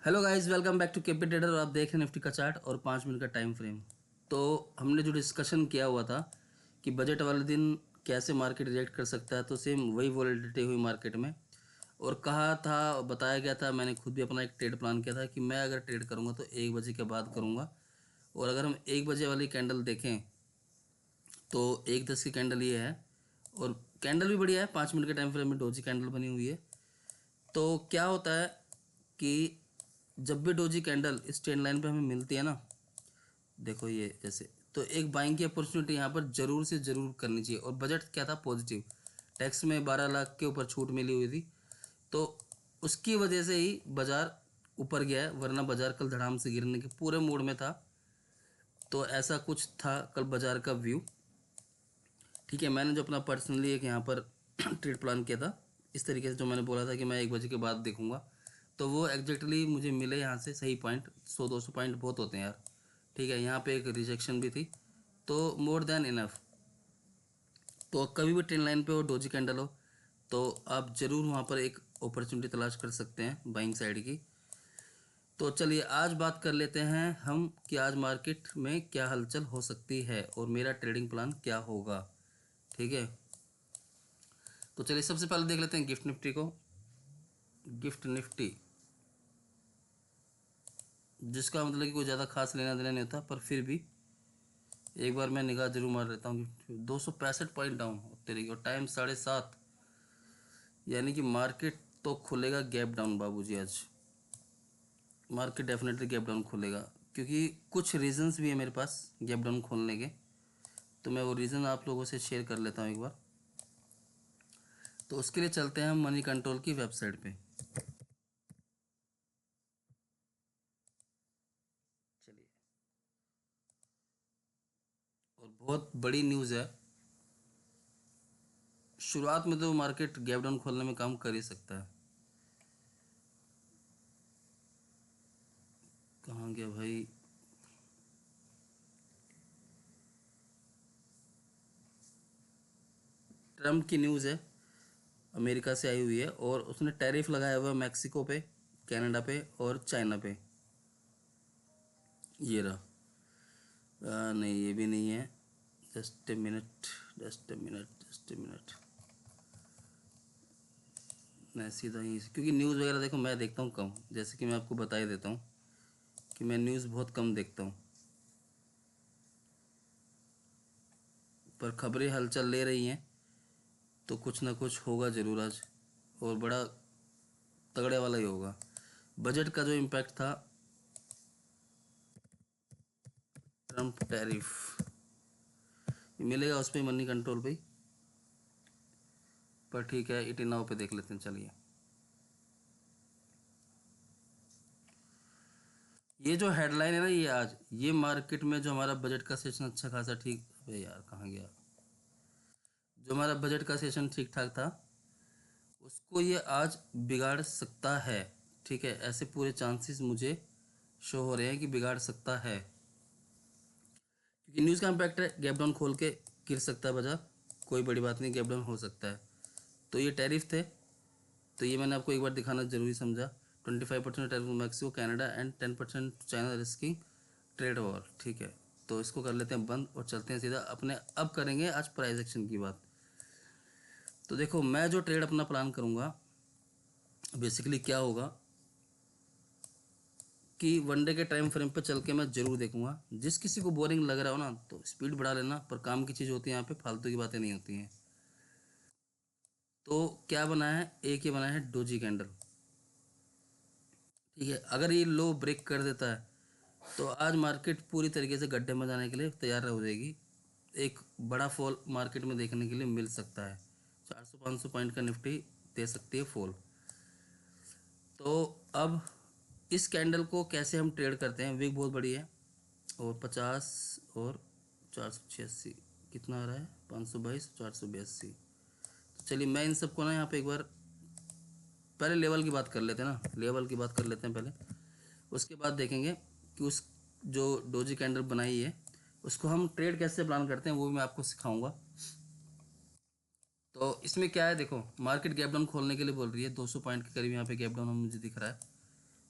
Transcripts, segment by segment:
Hello guys, welcome back to KP Trader. और आप देख रहे हैं निफ्टी का चार्ट और 5 मिनट का टाइम फ्रेम। तो हमने जो डिस्कशन किया हुआ था कि बजट वाले दिन कैसे मार्केट रिएक्ट कर सकता है, तो सेम वही वॉलेटिलिटी हुई मार्केट में। और कहा था, बताया गया था, मैंने खुद भी अपना एक ट्रेड प्लान किया था कि मैं अगर ट्रेड करूँगा तो 1 बजे के बाद करूँगा। और अगर हम 1 बजे वाली कैंडल देखें तो 1:10 की कैंडल ये है और कैंडल भी बढ़िया है। 5 मिनट के टाइम फ्रेम में डोजी कैंडल बनी हुई है। तो क्या होता है कि जब भी डोजी कैंडल इस ट्रेंड लाइन पे हमें मिलती है ना, देखो ये जैसे, तो एक बाइंग की अपॉर्चुनिटी यहाँ पर ज़रूर से ज़रूर करनी चाहिए। और बजट क्या था, पॉजिटिव। टैक्स में 12 लाख के ऊपर छूट मिली हुई थी, तो उसकी वजह से ही बाज़ार ऊपर गया है, वरना बाज़ार कल धड़ाम से गिरने के पूरे मूड में था। तो ऐसा कुछ था कल बाज़ार का व्यू। ठीक है, मैंने जो अपना पर्सनली एक यहाँ पर ट्रेड प्लान किया था इस तरीके से, जो मैंने बोला था कि मैं 1 बजे के बाद देखूंगा, तो वो एग्जैक्टली मुझे मिले यहाँ से सही पॉइंट। 100-200 पॉइंट बहुत होते हैं यार। ठीक है, यहाँ पे एक रिजेक्शन भी थी, तो मोर देन इनफ। तो कभी भी ट्रेन लाइन पे हो, डोजी कैंडल हो, तो आप ज़रूर वहाँ पर एक अपॉर्चुनिटी तलाश कर सकते हैं बाइंग साइड की। तो चलिए आज बात कर लेते हैं हम कि आज मार्केट में क्या हलचल हो सकती है और मेरा ट्रेडिंग प्लान क्या होगा। ठीक है, तो चलिए सबसे पहले देख लेते हैं गिफ्ट निफ्टी को। गिफ्ट निफ्टी, जिसका मतलब कि कोई ज़्यादा खास लेना देना नहीं होता, पर फिर भी एक बार मैं निगाह जरूर मार लेता हूँ। 265 पॉइंट डाउन तेरे, और टाइम 7:30, यानी कि मार्केट तो खुलेगा गैप डाउन बाबूजी। आज मार्केट डेफिनेटली गैप डाउन खुलेगा, क्योंकि कुछ रीजंस भी है मेरे पास गैप डाउन खोलने के। तो मैं वो रीज़न आप लोगों से शेयर कर लेता हूँ एक बार। तो उसके लिए चलते हैं हम मनी कंट्रोल की वेबसाइट पे। चलिए, और बहुत बड़ी न्यूज़ है। शुरुआत में तो मार्केट गैप डाउन खोलने में काम कर ही सकता है। कहाँ गया भाई? ट्रम्प की न्यूज़ है, अमेरिका से आई हुई है, और उसने टैरिफ लगाया हुआ है मैक्सिको पे, कनाडा पे और चाइना पे। ये रहा। नहीं, ये भी नहीं है। Just a minute, just a minute, just a minute. मैं सीधा ही, क्योंकि न्यूज़ वगैरह देखो मैं देखता हूँ कम, जैसे कि मैं आपको बता ही देता हूँ कि मैं न्यूज़ बहुत कम देखता हूँ, पर खबरें हलचल ले रही हैं, तो कुछ ना कुछ होगा ज़रूर आज, और बड़ा तगड़े वाला ही होगा। बजट का जो इम्पैक्ट था, ट्रम्प टैरिफ मिलेगा उस पर मनी कंट्रोल पे, पर ठीक है, 89 पे देख लेते हैं। चलिए, ये जो हेडलाइन है ना, ये आज ये मार्केट में जो हमारा बजट का सेशन अच्छा खासा ठीक, अबे यार कहाँ गया, जो हमारा बजट का सेशन ठीक ठाक था, उसको ये आज बिगाड़ सकता है। ठीक है, ऐसे पूरे चांसेस मुझे शो हो रहे हैं कि बिगाड़ सकता है, क्योंकि न्यूज़ का इम्पैक्ट है। गैप डाउन खोल के गिर सकता है बाजार, कोई बड़ी बात नहीं, गैप डाउन हो सकता है। तो ये टैरिफ थे, तो ये मैंने आपको एक बार दिखाना जरूरी समझा। 25% tariff Mexico Canada and 10% China risking trade war. ठीक है, तो इसको कर लेते हैं बंद और चलते हैं सीधा अपने। अब करेंगे आज प्राइस एक्शन की बात। तो देखो, मैं जो ट्रेड अपना प्लान करूँगा, बेसिकली क्या होगा कि वनडे के टाइम फ्रेम पे चल के मैं ज़रूर देखूंगा। जिस किसी को बोरिंग लग रहा हो ना, तो स्पीड बढ़ा लेना, पर काम की चीज़ होती है यहाँ पे, फालतू की बातें नहीं होती हैं। तो क्या बना है, एक ये बना है डोजी कैंडल। ठीक है, अगर ये लो ब्रेक कर देता है तो आज मार्केट पूरी तरीके से गड्ढे में जाने के लिए तैयार हो जाएगी। एक बड़ा फॉल मार्केट में देखने के लिए मिल सकता है। 400-500 पॉइंट का निफ्टी दे सकती है फॉल। तो अब इस कैंडल को कैसे हम ट्रेड करते हैं, विक बहुत बड़ी है, और 50 और 486 कितना आ रहा है, 522, 482। तो चलिए मैं इन सबको ना यहाँ पे एक बार पहले लेवल की बात कर लेते हैं ना, लेवल की बात कर लेते हैं पहले। उसके बाद देखेंगे कि उस जो डोजी कैंडल बनाई है उसको हम ट्रेड कैसे प्लान करते हैं, वो भी मैं आपको सिखाऊंगा। तो इसमें क्या है, देखो मार्केट गैप डाउन खोलने के लिए बोल रही है, 200 पॉइंट के करीब यहाँ पे गैप डाउन मुझे दिख रहा है।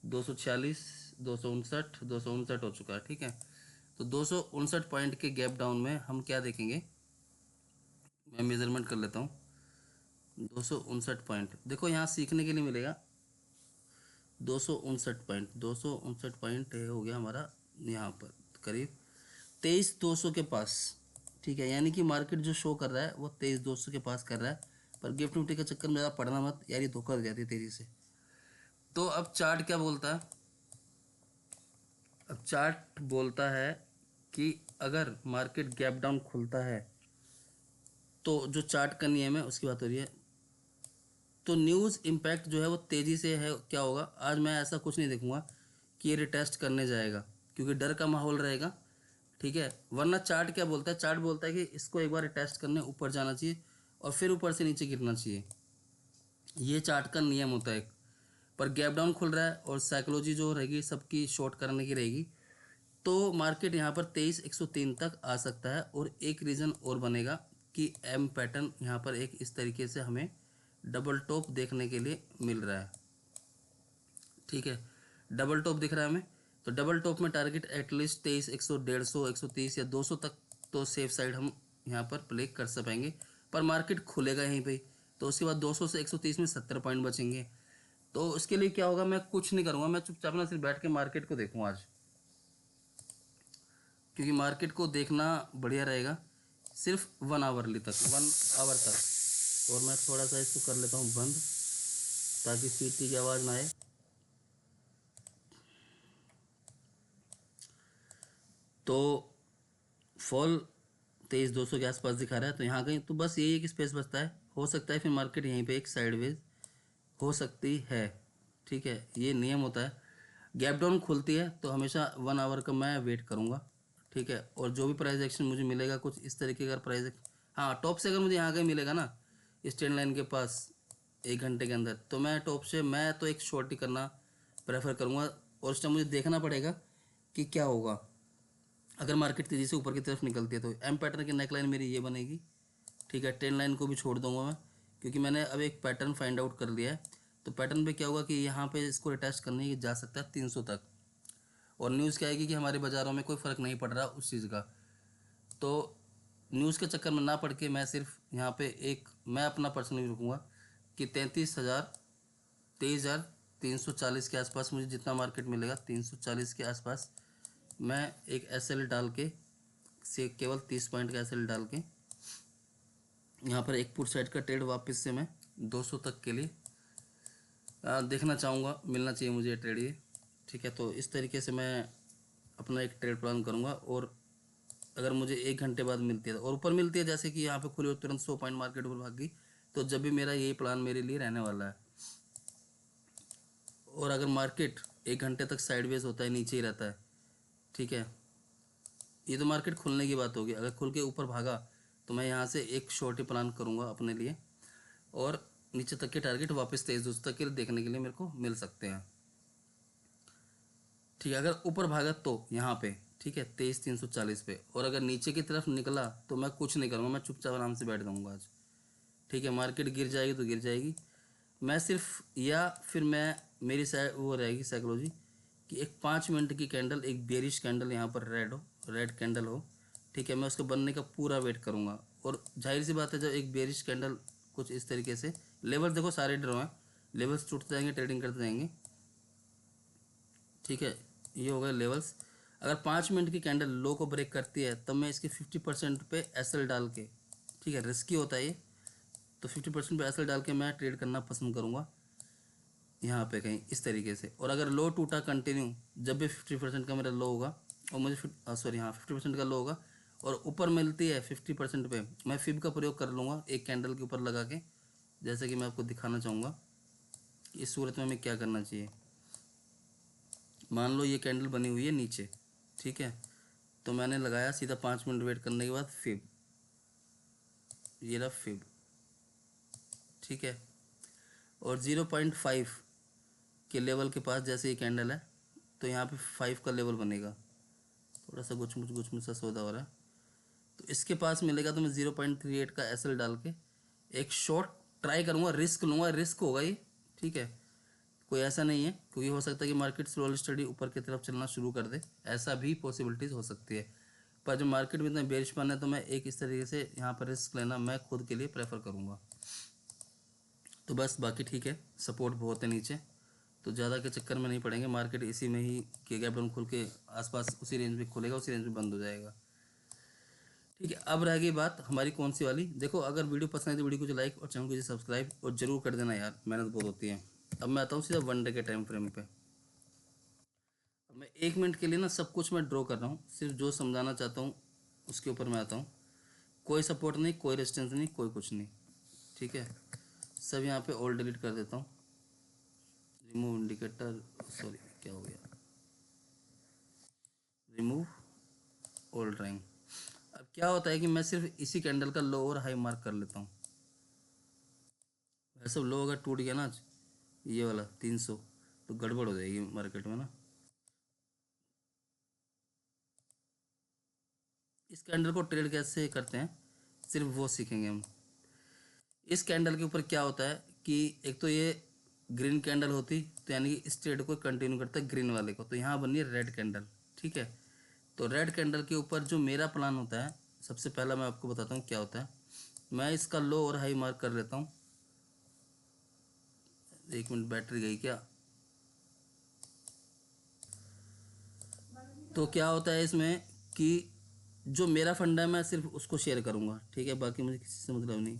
246, 259, 259 हो चुका है, ठीक है। तो 259 पॉइंट के गैप डाउन में हम क्या देखेंगे, मैं मेजरमेंट कर लेता हूँ। 259 पॉइंट, देखो यहाँ सीखने के लिए मिलेगा। 259 पॉइंट, 259 हो गया हमारा यहाँ पर करीब 23,200 के पास, ठीक है। यानी कि मार्केट जो शो कर रहा है वो 23,200 के पास कर रहा है। पर गिफ्ट निफ्टी के चक्कर में ज़्यादा पढ़ना मत यार, ये धोखा दे जाती है तेजी से। तो अब चार्ट क्या बोलता है, अब चार्ट बोलता है कि अगर मार्केट गैप डाउन खुलता है तो जो चार्ट का नियम है उसकी बात हो रही है, तो न्यूज़ इम्पैक्ट जो है वो तेज़ी से है, क्या होगा आज मैं ऐसा कुछ नहीं देखूंगा कि ये रिटेस्ट करने जाएगा, क्योंकि डर का माहौल रहेगा, ठीक है। वरना चार्ट क्या बोलता है, चार्ट बोलता है कि इसको एक बार रिटेस्ट करने ऊपर जाना चाहिए और फिर ऊपर से नीचे गिरना चाहिए, ये चार्ट का नियम होता है। पर गैप डाउन खुल रहा है और साइकोलॉजी जो रहेगी सबकी शॉर्ट करने की रहेगी, तो मार्केट यहाँ पर 23,103 तक आ सकता है। और एक रीज़न और बनेगा कि एम पैटर्न यहाँ पर एक इस तरीके से हमें डबल टॉप देखने के लिए मिल रहा है, ठीक है। डबल टॉप दिख रहा है हमें, तो डबल टॉप में टारगेट एटलीस्ट 23, 100, 150, 130 या 200 तक तो सेफ साइड हम यहाँ पर प्ले कर सकेंगे। पर मार्केट खुलेगा यहीं पे, तो उसके बाद 200 से 130 में 70 पॉइंट बचेंगे। तो उसके लिए क्या होगा, मैं कुछ नहीं करूँगा, मैं चुपचाप ना सिर्फ बैठ के मार्केट को देखूँ आज, क्योंकि मार्केट को देखना बढ़िया रहेगा सिर्फ 1 आवरली तक, 1 आवर तक। और मैं थोड़ा सा इसको कर लेता हूँ बंद ताकि सीटी की आवाज़ ना आए। तो फॉल 23,200 के आसपास दिखा रहा है, तो यहाँ कहीं तो बस यही एक स्पेस बचता है, हो सकता है फिर मार्केट यहीं पे एक साइडवेज हो सकती है, ठीक है। ये नियम होता है, गैप डाउन खुलती है तो हमेशा 1 आवर का मैं वेट करूँगा, ठीक है। और जो भी प्राइस एक्शन मुझे मिलेगा कुछ इस तरीके का प्राइस, हाँ टॉप से अगर मुझे यहाँ कहीं मिलेगा ना इस ट्रेंड लाइन के पास 1 घंटे के अंदर, तो मैं टॉप से मैं तो एक शॉर्ट ही करना प्रेफर करूँगा। और उस टाइम मुझे देखना पड़ेगा कि क्या होगा, अगर मार्केट तेज़ी से ऊपर की तरफ निकलती है तो एम पैटर्न की नेकलाइन मेरी ये बनेगी, ठीक है। ट्रेंड लाइन को भी छोड़ दूंगा मैं, क्योंकि मैंने अब एक पैटर्न फाइंड आउट कर लिया है। तो पैटर्न पे क्या होगा कि यहाँ पे इसको रिटेस्ट करने जा सकता है 300 तक, और न्यूज़ क्या आएगी कि हमारे बाज़ारों में कोई फ़र्क नहीं पड़ रहा उस चीज़ का। तो न्यूज़ के चक्कर में ना पड़ के मैं सिर्फ यहाँ पे एक मैं अपना पर्सनली रुकूँगा कि 23,000 के आसपास मुझे जितना मार्केट मिलेगा 340 के आसपास मैं एक एसएल डाल के से केवल 30 पॉइंट का एसएल डाल के यहाँ पर एक पुट साइड का ट्रेड वापस से मैं 200 तक के लिए देखना चाहूँगा, मिलना चाहिए मुझे ये ट्रेड ये, ठीक है। तो इस तरीके से मैं अपना एक ट्रेड प्लान करूँगा। और अगर मुझे 1 घंटे बाद मिलती है और ऊपर मिलती है, जैसे कि यहाँ पे खुली और तुरंत 100 पॉइंट मार्केट ऊपर भाग गई, तो जब भी मेरा यही प्लान मेरे लिए रहने वाला है। और अगर मार्केट 1 घंटे तक साइडवेज होता है, नीचे ही रहता है, ठीक है, ये तो मार्केट खुलने की बात होगी। अगर खुल के ऊपर भागा तो मैं यहाँ से एक शॉर्ट ही प्लान करूँगा अपने लिए, और नीचे तक के टारगेट वापस 23,200 तक के देखने के लिए मेरे को मिल सकते हैं, ठीक है। अगर ऊपर भागा तो यहाँ पे, ठीक है, 23,340 पे। और अगर नीचे की तरफ निकला तो मैं कुछ नहीं करूँगा, मैं चुपचाप आराम से बैठ जाऊँगा आज, ठीक है। मार्केट गिर जाएगी तो गिर जाएगी, मैं सिर्फ या फिर मैं मेरी साइड वो रहेगी साइकोलॉजी कि एक 5 मिनट की कैंडल, एक बेरिश कैंडल यहाँ पर रेड कैंडल हो, ठीक है, मैं उसके बनने का पूरा वेट करूँगा। और जाहिर सी बात है जब एक बेरिश कैंडल कुछ इस तरीके से, लेवल्स देखो सारे ड्रॉ हैं, लेवल्स टूटते जाएंगे, ट्रेडिंग करते जाएंगे, ठीक है। ये हो गए लेवल्स। अगर 5 मिनट की कैंडल लो को ब्रेक करती है तब मैं इसके 50% पे एसएल डाल के, ठीक है, रिस्की होता है ये, तो 50% पे एसएल डाल के मैं ट्रेड करना पसंद करूँगा यहाँ पे कहीं इस तरीके से। और अगर लो टूटा कंटिन्यू, जब भी 50% का मेरा लो होगा और मुझे सॉरी हाँ 50% का लो होगा और ऊपर मिलती है 50% पे, मैं फिब का प्रयोग कर लूँगा एक कैंडल के ऊपर लगा के, जैसे कि मैं आपको दिखाना चाहूँगा कि इस सूरत में हमें क्या करना चाहिए। मान लो ये कैंडल बनी हुई है नीचे, ठीक है, तो मैंने लगाया सीधा 5 मिनट वेट करने के बाद फिब, ये रहा फिब, ठीक है। और 0.5 के लेवल के पास जैसे ये कैंडल है तो यहाँ पे 5 का लेवल बनेगा, थोड़ा सा गुछ मुछ सा सौदा हो रहा है, तो इसके पास मिलेगा तो मैं 0.38 का एसएल डाल के एक शॉर्ट ट्राई करूँगा, रिस्क लूँगा, रिस्क होगा ये, ठीक है। कोई ऐसा नहीं है, क्योंकि हो सकता है कि मार्केट स्लोली स्टडी ऊपर की तरफ चलना शुरू कर दे, ऐसा भी पॉसिबिलिटीज़ हो सकती है। पर जो मार्केट में इतना बेरिशपन है तो मैं एक इस तरीके से यहाँ पर रिस्क लेना मैं खुद के लिए प्रेफर करूँगा। तो बस बाकी ठीक है, सपोर्ट बहुत है नीचे, तो ज़्यादा के चक्कर में नहीं पड़ेंगे। मार्केट इसी में ही के गैप डाउन खुल के आसपास उसी रेंज में खुलेगा, उसी रेंज में बंद हो जाएगा। ठीक है, अब रह गई बात हमारी कौन सी वाली। देखो, अगर वीडियो पसंद है तो वीडियो को लाइक और चैनल को सब्सक्राइब और जरूर कर देना यार, मेहनत बहुत होती है। अब मैं आता हूँ सीधा 1 डे के टाइम फ्रेम पे। अब मैं 1 मिनट के लिए ना सब कुछ मैं ड्रॉ कर रहा हूँ, सिर्फ जो समझाना चाहता हूँ उसके ऊपर मैं आता हूँ। कोई सपोर्ट नहीं, कोई रेजिस्टेंस नहीं, कोई कुछ नहीं। ठीक है, सब यहाँ पे ऑल डिलीट कर देता हूँ। रिमूव इंडिकेटर, सॉरी क्या हो गया, रिमूव ऑल ड्राइंग। अब क्या होता है कि मैं सिर्फ इसी कैंडल का लो और हाई मार्क कर लेता हूँ। वैसे लो अगर टूट गया ना आज ये वाला 300 तो गड़बड़ हो जाएगी मार्केट में ना। इस कैंडल को ट्रेड कैसे करते हैं सिर्फ वो सीखेंगे हम। इस कैंडल के ऊपर क्या होता है कि एक तो ये ग्रीन कैंडल होती, तो यानी कि इस ट्रेड को कंटिन्यू करता है ग्रीन वाले को, तो यहाँ बनी है रेड कैंडल। ठीक है, तो रेड कैंडल के ऊपर जो मेरा प्लान होता है, सबसे पहला मैं आपको बताता हूँ क्या होता है। मैं इसका लो और हाई मार्क कर लेता हूँ। 1 मिनट, बैटरी गई क्या। तो क्या होता है इसमें कि जो मेरा फंडा है मैं सिर्फ उसको शेयर करूँगा। ठीक है, बाकी मुझे किसी से मतलब नहीं।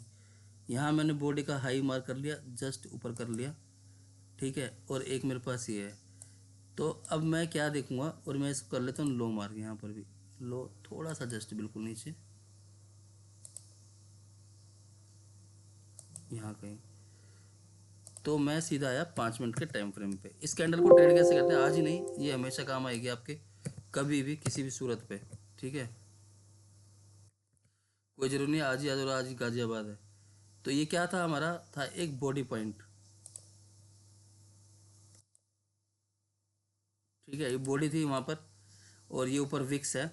यहाँ मैंने बॉडी का हाई मार्क कर लिया, जस्ट ऊपर कर लिया। ठीक है, और एक मेरे पास ये है, तो अब मैं क्या देखूँगा, और मैं इसको कर लेता हूँ लो मार्क। यहाँ पर भी लो थोड़ा सा जस्ट बिल्कुल नीचे, यहाँ कहीं। तो मैं सीधा आया 5 मिनट के टाइम फ्रेम पे। इस कैंडल को ट्रेड कैसे करते हैं, आज ही नहीं, ये हमेशा काम आएगी आपके, कभी भी किसी भी सूरत पे। ठीक है, कोई जरूरी नहीं आज ही आज और आज ही गाजियाबाद है। तो ये क्या था, हमारा था एक बॉडी पॉइंट। ठीक है, ये बॉडी थी वहाँ पर, और ये ऊपर विक्स है।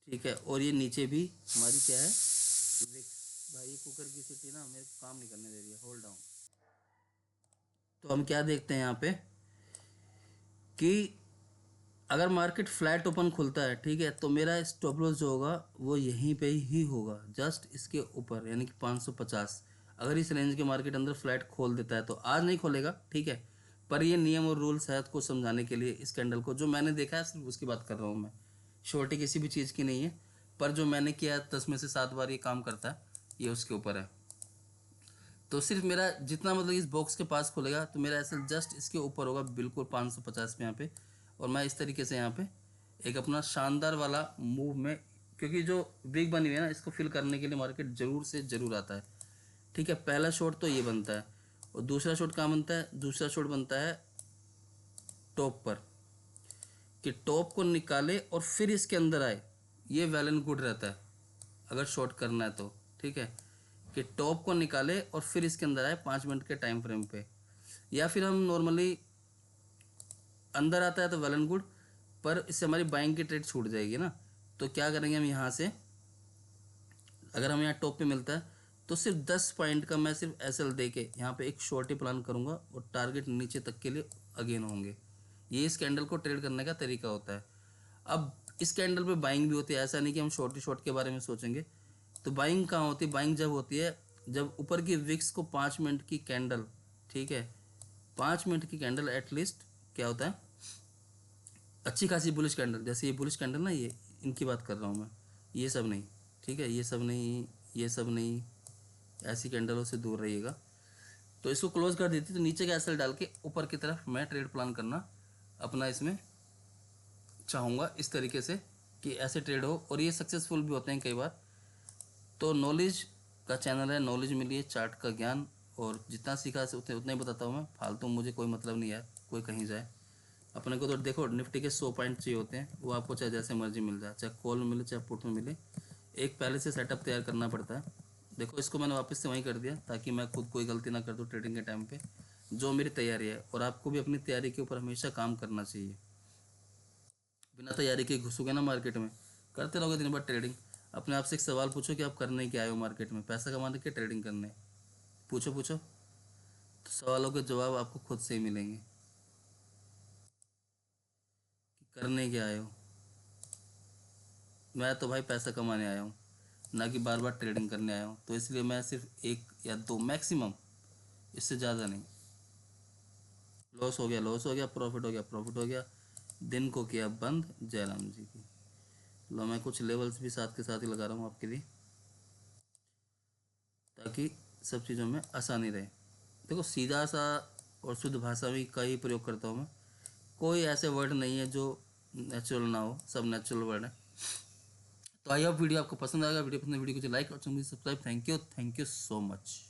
ठीक है, और ये नीचे भी हमारी क्या है, विक्स। भाई ये कुकर की सीटी ना मेरे को काम नहीं करने दे रही है, होल्ड डाउन। तो हम क्या देखते हैं यहाँ पे कि अगर मार्केट फ्लैट ओपन खुलता है, ठीक है, तो मेरा स्टॉप लॉस जो होगा वो यहीं पे ही होगा, जस्ट इसके ऊपर, यानी कि 550। अगर इस रेंज के मार्केट अंदर फ्लैट खोल देता है तो आज नहीं खोलेगा, ठीक है, पर ये नियम और रूल्स है को समझाने के लिए इस कैंडल को जो मैंने देखा है सिर्फ उसकी बात कर रहा हूँ मैं। शॉर्टी किसी भी चीज़ की नहीं है, पर जो मैंने किया 10 में से 7 बार ये काम करता है, ये उसके ऊपर है। तो सिर्फ मेरा जितना मतलब इस बॉक्स के पास खुलेगा तो मेरा ऐसे जस्ट इसके ऊपर होगा, बिल्कुल 550 पे यहाँ पे। और मैं इस तरीके से यहाँ पे एक अपना शानदार वाला मूव में, क्योंकि जो विग बनी हुई है ना इसको फिल करने के लिए मार्केट ज़रूर से ज़रूर आता है। ठीक है, पहला शॉट तो ये बनता है, और दूसरा शॉट कहाँ बनता है, दूसरा शॉट बनता है टॉप पर, कि टॉप को निकाले और फिर इसके अंदर आए। ये वेल एंड गुड रहता है अगर शॉर्ट करना है तो। ठीक है, कि टॉप को निकाले और फिर इसके अंदर आए 5 मिनट के टाइम फ्रेम पे। या फिर हम नॉर्मली अंदर आता है तो वेल एंड गुड, पर इससे हमारी बाइंग की ट्रेड छूट जाएगी ना। तो क्या करेंगे हम यहाँ से, अगर हमें यहाँ टॉप पे मिलता है तो सिर्फ 10 पॉइंट का मैं सिर्फ एसएल दे के यहाँ पे एक शॉर्ट ही प्लान करूँगा, और टारगेट नीचे तक के लिए अगेन होंगे। ये इस कैंडल को ट्रेड करने का तरीका होता है। अब इस कैंडल पे बाइंग भी होती है, ऐसा नहीं कि हम शॉर्ट ही शॉर्ट के बारे में सोचेंगे। तो बाइंग कहाँ होती है, बाइंग जब होती है जब ऊपर की विक्स को 5 मिनट की कैंडल, ठीक है, 5 मिनट की कैंडल एटलीस्ट क्या होता है, अच्छी खासी बुलिश कैंडल, जैसे ये बुलिश कैंडल ना, ये इनकी बात कर रहा हूँ मैं, ये सब नहीं। ठीक है, ये सब नहीं, ये सब नहीं, ऐसी कैंडलों से दूर रहिएगा। तो इसको क्लोज कर देती तो नीचे का एसएल डाल के ऊपर की तरफ मैं ट्रेड प्लान करना अपना इसमें चाहूँगा, इस तरीके से कि ऐसे ट्रेड हो, और ये सक्सेसफुल भी होते हैं कई बार। तो नॉलेज का चैनल है, नॉलेज मिली है, चार्ट का ज्ञान, और जितना सीखा उतना ही बताता हूँ मैं, फालतू मुझे कोई मतलब नहीं यार, कोई कहीं जाए। अपने को तो देखो निफ्टी के 100 पॉइंट चाहिए होते हैं, वो आपको चाहे जैसे मर्जी मिल जाए, चाहे कॉल में मिले चाहे पुट में मिले, एक पहले से सेटअप तैयार करना पड़ता है। देखो इसको मैंने वापस से वहीं कर दिया ताकि मैं खुद कोई गलती ना कर दूँ ट्रेडिंग के टाइम पे, जो मेरी तैयारी है। और आपको भी अपनी तैयारी के ऊपर हमेशा काम करना चाहिए। बिना तैयारी के घुसोगे ना मार्केट में, करते रहोगे दिन भर ट्रेडिंग। अपने आप से एक सवाल पूछो कि आप करने क्या आए हो मार्केट में, पैसा कमाने के ट्रेडिंग करने, पूछो पूछो। तो सवालों के जवाब आपको खुद से ही मिलेंगे कि करने क्या आए हो। मैं तो भाई पैसा कमाने आया हूँ, ना कि बार बार ट्रेडिंग करने आया हूँ। तो इसलिए मैं सिर्फ एक या दो मैक्सिमम, इससे ज़्यादा नहीं। लॉस हो गया लॉस हो गया, प्रॉफिट हो गया प्रॉफिट हो गया, दिन को किया बंद जयराम जी की। लो मैं कुछ लेवल्स भी साथ के साथ ही लगा रहा हूँ आपके लिए, ताकि सब चीज़ों में आसानी रहे। देखो सीधा सा और शुद्ध भाषा में का ही प्रयोग करता हूँ मैं, कोई ऐसे वर्ड नहीं है जो नेचुरल ना हो, सब नेचुरल वर्ड है। तो आई होप वीडियो आपको पसंद आएगा। वीडियो पसंद, वीडियो को लाइक और channel subscribe. Thank you so much.